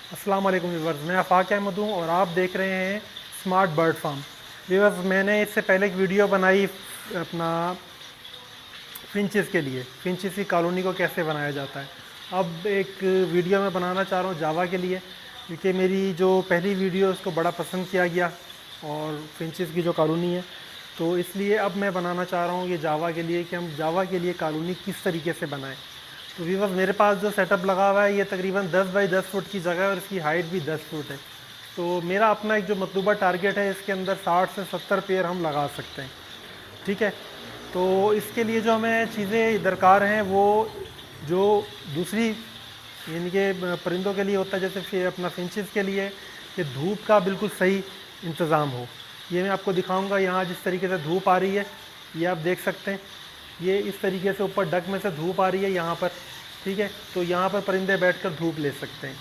अस्सलाम वालेकुम व्यूवर्स, मैं आफाक अहमद हूँ और आप देख रहे हैं स्मार्ट बर्ड फार्म। व्यूवर्स, मैंने इससे पहले एक वीडियो बनाई अपना फिंचेस के लिए, फिंचेस की कॉलोनी को कैसे बनाया जाता है। अब एक वीडियो मैं बनाना चाह रहा हूँ जावा के लिए, क्योंकि मेरी जो पहली वीडियो उसको बड़ा पसंद किया गया और फिंचेस की जो कॉलोनी है, तो इसलिए अब मैं बनाना चाह रहा हूँ ये जावा के लिए कि हम जावा के लिए कॉलोनी किस तरीके से बनाएं। तो व्यूवर्स, मेरे पास जो सेटअप लगा हुआ है ये तकरीबन 10 बाई 10 फुट की जगह है और इसकी हाइट भी 10 फुट है। तो मेरा अपना एक जो मतलूबा टारगेट है, इसके अंदर 60 से 70 पेड़ हम लगा सकते हैं। ठीक है, तो इसके लिए जो हमें चीज़ें दरकार हैं वो जो दूसरी यानी कि परिंदों के लिए होता है, जैसे फिर अपना फिंचेस के लिए कि धूप का बिल्कुल सही इंतज़ाम हो। ये मैं आपको दिखाऊंगा। यहाँ जिस तरीके से धूप आ रही है ये आप देख सकते हैं, ये इस तरीके से ऊपर डक में से धूप आ रही है यहाँ पर। ठीक है, तो यहाँ पर परिंदे बैठकर धूप ले सकते हैं।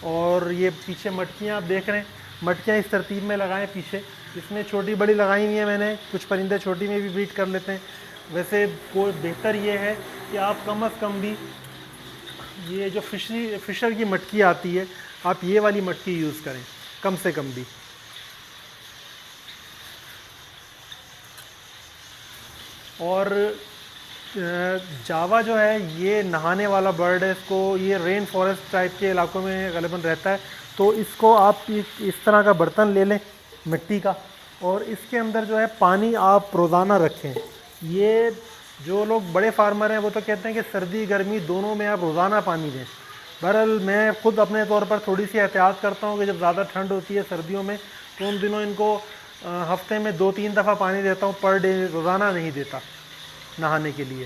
और ये पीछे मटकियाँ आप देख रहे हैं, मटकियाँ इस तरतीब में लगाएं पीछे। इसमें छोटी बड़ी लगाई हुई है मैंने, कुछ परिंदे छोटी में भी ब्रीड कर लेते हैं। वैसे कोई बेहतर ये है कि आप कम अज़ कम भी ये जो फिशर की मटकी आती है, आप ये वाली मटकी यूज़ करें कम से कम भी। और जावा जो है ये नहाने वाला बर्ड है, इसको ये रेन फॉरेस्ट टाइप के इलाकों में ग़ालिबन रहता है। तो इसको आप इस तरह का बर्तन ले लें मिट्टी का, और इसके अंदर जो है पानी आप रोज़ाना रखें। ये जो लोग बड़े फार्मर हैं वो तो कहते हैं कि सर्दी गर्मी दोनों में आप रोज़ाना पानी दें। बहरहाल मैं खुद अपने तौर पर थोड़ी सी एहतियात करता हूँ कि जब ज़्यादा ठंड होती है सर्दियों में, तो उन दिनों इनको हफ्ते में 2-3 दफ़ा पानी देता हूँ पर डे, रोज़ाना नहीं देता नहाने के लिए।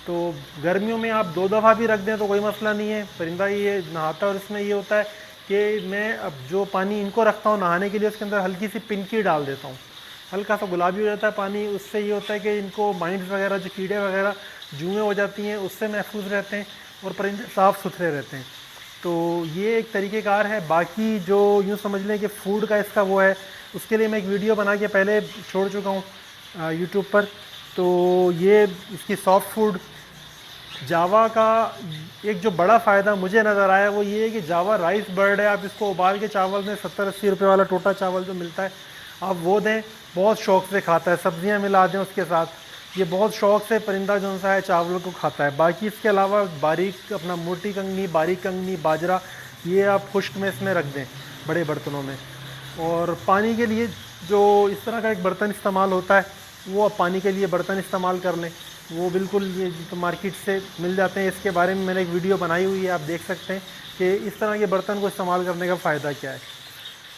तो गर्मियों में आप 2 दफ़ा भी रख दें तो कोई मसला नहीं है, परिंदा ये नहाता है। और इसमें ये होता है कि मैं अब जो पानी इनको रखता हूँ नहाने के लिए, उसके अंदर हल्की सी पिनकी डाल देता हूँ, हल्का सा गुलाबी हो जाता है पानी। उससे ये होता है कि इनको माइंड्स वगैरह जो कीड़े वगैरह जुएँ हो जाती हैं उससे महफूज रहते हैं और परिंदे साफ़ सुथरे रहते हैं। तो ये एक तरीक़ेकार है। बाकी जो यूँ समझ लें कि फ़ूड का इसका वो है, उसके लिए मैं एक वीडियो बना के पहले छोड़ चुका हूँ यूट्यूब पर। तो ये इसकी सॉफ्ट फूड जावा का एक जो बड़ा फ़ायदा मुझे नज़र आया वो ये है कि जावा राइस बर्ड है। आप इसको उबाल के चावल में 70-80 रुपये वाला टोटा चावल जो मिलता है आप वो दें, बहुत शौक़ से खाता है। सब्ज़ियाँ मिला दें उसके साथ, ये बहुत शौक़ से परिंदा जो सा है चावल को खाता है। बाकी इसके अलावा बारीक अपना मोटी कंगनी, बारीक कंगनी, बाजरा, ये आप खुश्क में इसमें रख दें बड़े बर्तनों में। और पानी के लिए जो इस तरह का एक बर्तन इस्तेमाल होता है वो आप पानी के लिए बर्तन इस्तेमाल कर लें, वो बिल्कुल ये तो मार्केट से मिल जाते हैं। इसके बारे में मैंने एक वीडियो बनाई हुई है, आप देख सकते हैं कि इस तरह के बर्तन को इस्तेमाल करने का फ़ायदा क्या है।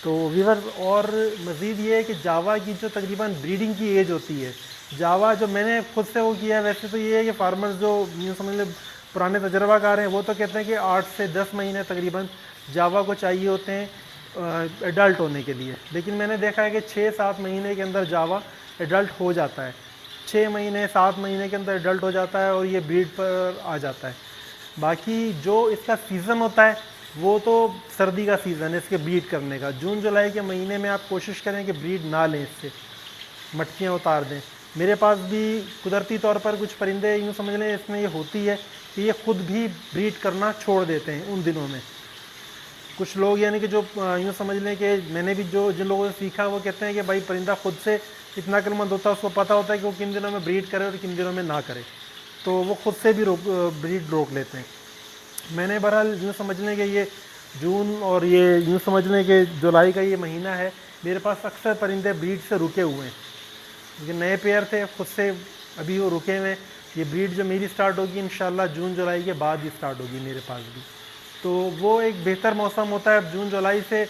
तो व्यूअर, और मज़ीद ये है कि जावा की जो तकरीबन ब्रीडिंग की एज होती है, जावा जो मैंने खुद से वो किया है, वैसे तो ये है कि फार्मर्स जो यूँ समझ लें पुराने तजर्बाकार हैं वो तो कहते हैं कि 8 से 10 महीने तकरीबन जावा को चाहिए होते हैं एडल्ट होने के लिए। लेकिन मैंने देखा है कि 6-7 महीने के अंदर जावा एडल्ट हो जाता है, 6 महीने 7 महीने के अंदर एडल्ट हो जाता है और ये ब्रीड पर आ जाता है। बाकी जो इसका सीज़न होता है वो तो सर्दी का सीज़न है इसके ब्रीड करने का। जून जुलाई के महीने में आप कोशिश करें कि ब्रीड ना लें, इससे मटकियाँ उतार दें। मेरे पास भी कुदरती तौर पर कुछ परिंदे यूँ समझ लें इसमें ये होती है कि ये ख़ुद भी ब्रीड करना छोड़ देते हैं उन दिनों में। कुछ लोग यानी कि जो यूँ समझ लें कि मैंने भी जो जिन लोगों से सीखा वो कहते हैं कि भाई परिंदा खुद से इतना अक्लमंद होता है, उसको पता होता है कि वो किन दिनों में ब्रीड करे और किन दिनों में ना करे, तो वो खुद से भी ब्रीड रोक लेते हैं। मैंने बहरहाल यूँ समझ लें कि ये जून और ये यूँ समझ लें कि जुलाई का ये महीना है, मेरे पास अक्सर परिंदे ब्रीड से रुके हुए हैं, क्योंकि नए पेयर थे खुद से अभी वो रुके हुए हैं। ये ब्रीड जो मेरी स्टार्ट होगी इंशाल्लाह जून जुलाई के बाद ही स्टार्ट होगी मेरे पास भी। तो वो एक बेहतर मौसम होता है जून जुलाई से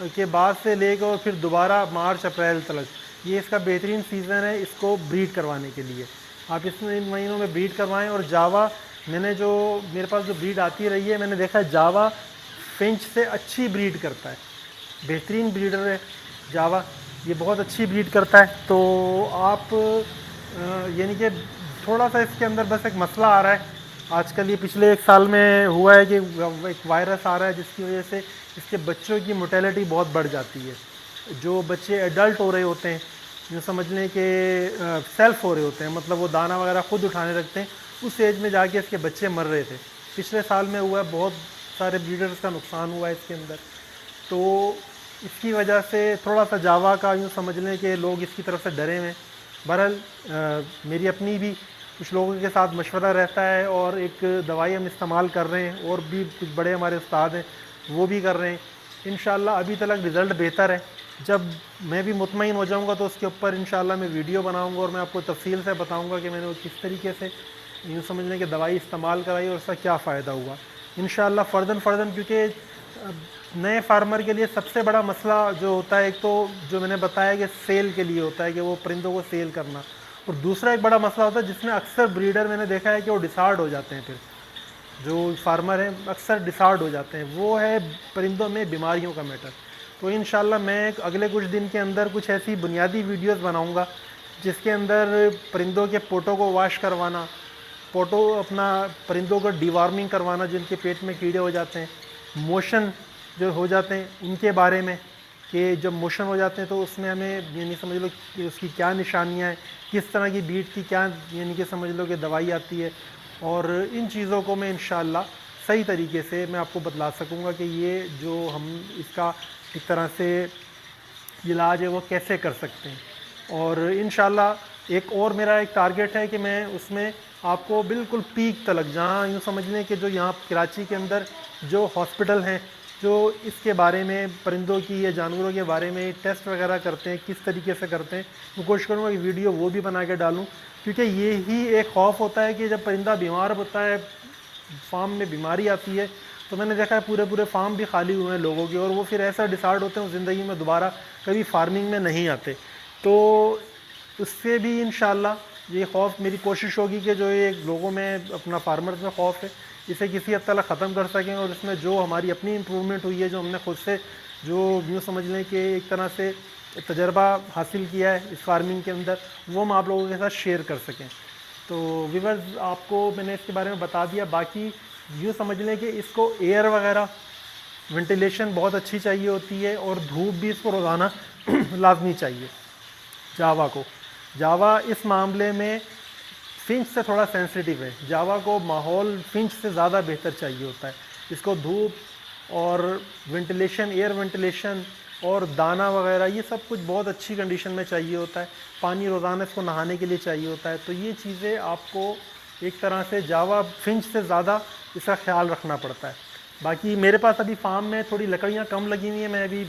के बाद से लेकर और फिर दोबारा मार्च अप्रैल तक, ये इसका बेहतरीन सीज़न है इसको ब्रीड करवाने के लिए। आप इसमें इन महीनों में ब्रीड करवाएं। और जावा मैंने जो मेरे पास जो ब्रीड आती रही है, मैंने देखा है जावा फिंच से अच्छी ब्रीड करता है, बेहतरीन ब्रीडर है जावा, ये बहुत अच्छी ब्रीड करता है। तो आप यानी कि थोड़ा सा इसके अंदर बस एक मसला आ रहा है आजकल, ये पिछले 1 साल में हुआ है कि एक वायरस आ रहा है जिसकी वजह से इसके बच्चों की मोर्टेलिटी बहुत बढ़ जाती है। जो बच्चे एडल्ट हो रहे होते हैं, यूँ समझ लें कि सेल्फ हो रहे होते हैं, मतलब वो दाना वगैरह ख़ुद उठाने लगते हैं, उस एज में जाके इसके बच्चे मर रहे थे। पिछले साल में हुआ है बहुत सारे ब्रीडर्स का नुकसान हुआ है इसके अंदर। तो इसकी वजह से थोड़ा सा जावा का यूँ समझ लें कि लोग इसकी तरफ से डरे हुए हैं। बहरहाल मेरी अपनी भी कुछ लोगों के साथ मशवरा रहता है और एक दवाई हम इस्तेमाल कर रहे हैं, और भी कुछ बड़े हमारे उस्ताद हैं वो भी कर रहे हैं। इंशाल्लाह अभी तक रिज़ल्ट बेहतर है। जब मैं भी मुतमईन हो जाऊंगा तो उसके ऊपर इंशाल्लाह मैं वीडियो बनाऊंगा और मैं आपको तफसील से बताऊंगा कि मैंने वो किस तरीके से यूँ समझ लें कि दवाई इस्तेमाल कराई और उसका क्या फ़ायदा हुआ इंशाल्लाह फ़र्दन। क्योंकि नए फार्मर के लिए सबसे बड़ा मसला जो होता है, एक तो जो मैंने बताया कि सेल के लिए होता है कि वो परिंदों को सेल करना, और दूसरा एक बड़ा मसला होता है जिसमें अक्सर ब्रीडर मैंने देखा है कि वो डिसार्ड हो जाते हैं। फिर जो फार्मर हैं अक्सर डिसार्ड हो जाते हैं, वो है परिंदों में बीमारियों का मैटर। तो इंशाल्लाह मैं अगले कुछ दिन के अंदर कुछ ऐसी बुनियादी वीडियोस बनाऊंगा जिसके अंदर परिंदों के पोटों को वॉश करवाना, पोटो अपना परिंदों को डिवार्मिंग करवाना जिनके पेट में कीड़े हो जाते हैं, मोशन जो हो जाते हैं उनके बारे में कि जब मोशन हो जाते हैं तो उसमें हमें यानी समझ लो कि उसकी क्या निशानियाँ हैं, किस तरह की बीट की क्या यानी कि समझ लो कि दवाई आती है, और इन चीज़ों को मैं इंशाल्लाह सही तरीके से मैं आपको बतला सकूँगा कि ये जो हम इसका एक तरह से इलाज है वो कैसे कर सकते हैं। और इंशाल्लाह एक और मेरा एक टारगेट है कि मैं उसमें आपको बिल्कुल पीक तलक, जहाँ यूँ समझ लें कि जो यहाँ कराची के अंदर जो हॉस्पिटल हैं जो इसके बारे में परिंदों की या जानवरों के बारे में टेस्ट वगैरह करते हैं, किस तरीके से करते हैं, मैं कोशिश करूँगा कि वीडियो वो भी बना के डालूँ। क्योंकि ये ही एक खौफ होता है कि जब परिंदा बीमार होता है, फार्म में बीमारी आती है, तो मैंने देखा है पूरे पूरे फार्म भी खाली हुए हैं लोगों के, और वो फिर ऐसा डिसार्ड होते हैं ज़िंदगी में दोबारा कभी फार्मिंग में नहीं आते। तो उससे भी इंशाल्लाह ये खौफ, मेरी कोशिश होगी कि जो ये लोगों में अपना फार्मर्स में खौफ है इसे किसी हद तक ख़त्म कर सकें, और इसमें जो हमारी अपनी इम्प्रूवमेंट हुई है, जो हमने खुद से जो यूँ समझ लें कि एक तरह से तजर्बा हासिल किया है इस फार्मिंग के अंदर, वो हम आप लोगों के साथ शेयर कर सकें। तो व्यूअर्स आपको मैंने इसके बारे में बता दिया। बाकी यूँ समझ लें कि इसको एयर वगैरह वेंटिलेशन बहुत अच्छी चाहिए होती है, और धूप भी इसको रोज़ाना लाजमी चाहिए। जावा इस मामले में फिंच से थोड़ा सेंसिटिव है। जावा को माहौल फिंच से ज़्यादा बेहतर चाहिए होता है। इसको धूप और वेंटिलेशन, एयर वेंटिलेशन और दाना वगैरह ये सब कुछ बहुत अच्छी कंडीशन में चाहिए होता है। पानी रोज़ाना इसको नहाने के लिए चाहिए होता है। तो ये चीज़ें आपको एक तरह से जावा फिंच से ज़्यादा इसका ख्याल रखना पड़ता है। बाकी मेरे पास अभी फार्म में थोड़ी लकड़ियाँ कम लगी हुई हैं, मैं अभी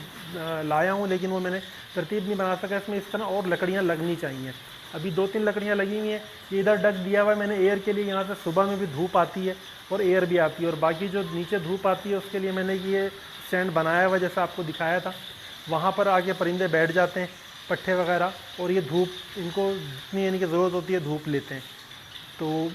लाया हूँ, लेकिन वो मैंने तरतीब नहीं बना सका। इसमें इस तरह और लकड़ियाँ लगनी चाहिए। अभी 2-3 लकड़ियाँ लगी हुई हैं। ये इधर डक दिया हुआ है मैंने एयर के लिए, यहाँ से सुबह में भी धूप आती है और एयर भी आती है, और बाकी जो नीचे धूप आती है उसके लिए मैंने ये स्टैंड बनाया हुआ जैसा आपको दिखाया था। वहाँ पर आके परिंदे बैठ जाते हैं, पट्ठे वगैरह, और ये धूप इनको जितनी यानी कि ज़रूरत होती है धूप लेते हैं। तो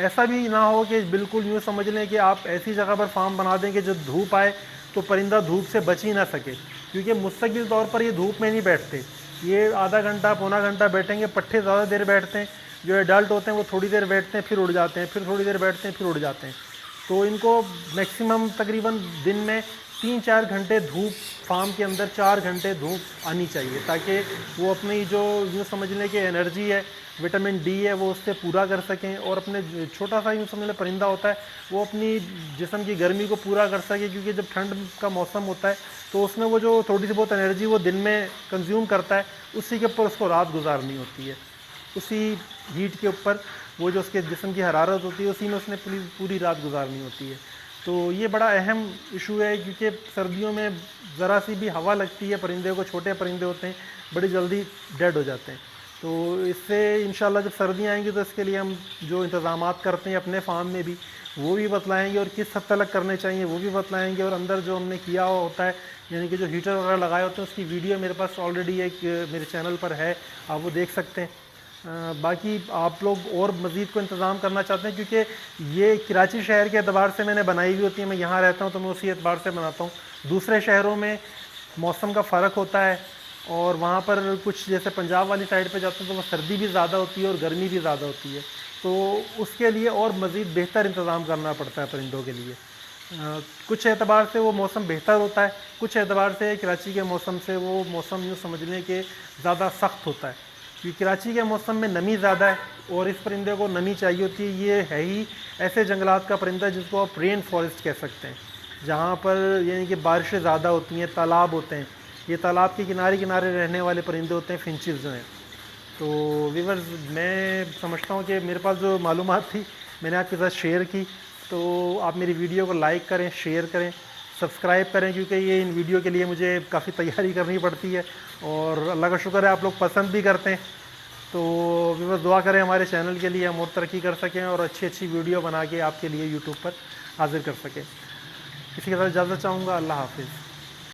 ऐसा भी ना हो कि बिल्कुल यूँ समझ लें कि आप ऐसी जगह पर फार्म बना दें कि जब धूप आए तो परिंदा धूप से बच ही ना सके, क्योंकि मुस्तकिल तौर पर ये धूप में नहीं बैठते। ये आधा घंटा पौना घंटा बैठेंगे। पट्ठे ज़्यादा देर बैठते हैं, जो एडल्ट होते हैं वो थोड़ी देर बैठते हैं फिर उड़ जाते हैं, फिर थोड़ी देर बैठते हैं फिर उड़ जाते हैं। तो इनको मैक्सिमम तकरीबन दिन में 3-4 घंटे धूप, फार्म के अंदर 4 घंटे धूप आनी चाहिए, ताकि वो अपनी जो यूँ समझ लें कि एनर्जी है, विटामिन डी है, वो उससे पूरा कर सकें, और अपने छोटा सा यूँ समझ लें परिंदा होता है वो अपनी जिस्म की गर्मी को पूरा कर सके। क्योंकि जब ठंड का मौसम होता है तो उसमें वो जो थोड़ी सी बहुत एनर्जी वो दिन में कंज्यूम करता है, उसी के ऊपर उसको रात गुजारनी होती है। उसी हीट के ऊपर वो जो उसके जिस्म की हरारत होती है उसी में उसने पूरी रात गुजारनी होती है। तो ये बड़ा अहम इशू है, क्योंकि सर्दियों में ज़रा सी भी हवा लगती है परिंदे को, छोटे परिंदे होते हैं, बड़ी जल्दी डेड हो जाते हैं। तो इससे इंशाल्लाह जब सर्दियाँ आएंगी तो इसके लिए हम जो इंतज़ामात करते हैं अपने फार्म में भी वो भी बतलाएंगे, और किस हद तक करने चाहिए वो भी बतलाएंगे। और अंदर जो हमने किया हुआ होता है, यानी कि जो हीटर वगैरह लगाए होते हैं, उसकी वीडियो मेरे पास ऑलरेडी एक मेरे चैनल पर है, आप वो देख सकते हैं। बाकी आप लोग और मज़ीद को इंतज़ाम करना चाहते हैं, क्योंकि ये कराची शहर के अतबार से मैंने बनाई हुई होती है। मैं यहाँ रहता हूँ तो मैं उसी एतबार से बनाता हूँ। दूसरे शहरों में मौसम का फ़र्क होता है, और वहाँ पर कुछ जैसे पंजाब वाली साइड पे जाते हैं तो वह सर्दी भी ज़्यादा होती है और गर्मी भी ज़्यादा होती है। तो उसके लिए और मज़ीद बेहतर इंतज़ाम करना पड़ता है परिंदों के लिए। कुछ एतबार से वो मौसम बेहतर होता है, कुछ एतबार से कराची के मौसम से वो मौसम यूँ समझ लें कि ज़्यादा सख्त होता है, क्योंकि कराची के मौसम में नमी ज़्यादा है और इस परिंदे को नमी चाहिए होती है। ये है ही ऐसे जंगलात का परिंदा जिसको आप रेन फॉरेस्ट कह सकते हैं। जहाँ पर यानी कि बारिशें ज़्यादा होती हैं, तालाब होते हैं, ये तालाब के किनारे किनारे रहने वाले परिंदे होते हैं, फिंचेस जो हैं। तो व्यूअर्स, मैं समझता हूँ कि मेरे पास जो मालूमात थी मैंने आपके साथ शेयर की। तो आप मेरी वीडियो को लाइक करें, शेयर करें, सब्सक्राइब करें, क्योंकि ये इन वीडियो के लिए मुझे काफ़ी तैयारी करनी पड़ती है और अल्लाह का शुक्र है आप लोग पसंद भी करते हैं। तो व्यूअर्स, दुआ करें हमारे चैनल के लिए हम और तरक्की कर सकें और अच्छी अच्छी वीडियो बना के आपके लिए यूट्यूब पर हाजिर कर सकें। इसी के साथ इजाज़त चाहूँगा। अल्लाह हाफिज़।